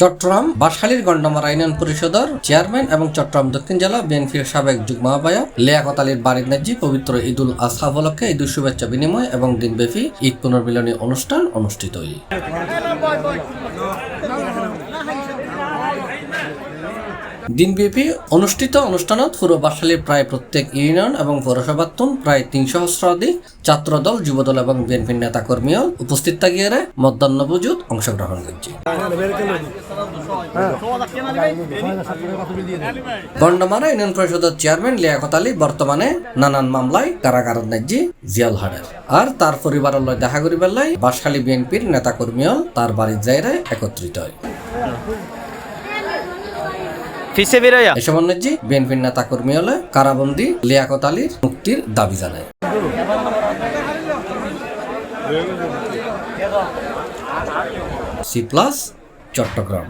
Chittagong বাঁশখালীর Gondamara union পরিষদের chairman এবং চট্টগ্রাম দক্ষিণ জেলা বিএনপির সাবেক যুগ্ম আহ্বায়ক লিয়াকত আলীর বাড়ির ন্যায্যে পবিত্র ঈদুল আজহা উপলক্ষে ঈদুল শুভেচ্ছা বিনিময় এবং দিনব্যাপী ঈদ পুনর্মিলনী অনুষ্ঠান অনুষ্ঠিত হয়। দিনব্যাপী অনুষ্ঠিত অনুষ্ঠানত পুরো বাঁশখালীর প্রায় প্রত্যেক ইউনিয়ন এবং পৌরসভাতুন প্রায় ৩০০ সহস্রাধিক ছাত্রদল, যুবদল এবং বিএনপির নেতাকর্মীও উপস্থিত থাকিয়ে মধ্যাহ্নভোজত অংশগ্রহণ করছে। গন্ডামারা ইউনিয়ন পরিষদের চেয়ারম্যান লিয়াকত আলী বর্তমানে নানান মামলায় কারাগারের ন্যায্যে জিয়াল হারের আর তার পরিবারের লয় দেখা করিবার লাই বাঁশখালী বিএনপির নেতাকর্মীও তার বাড়ির জায়গায় একত্রিত হয়। এসব ন্যায্যে বিএনপির নেতাকর্মী হলে কারাবন্দী লিয়াকত আলীর মুক্তির দাবি জানায়। C+ চট্টগ্রাম।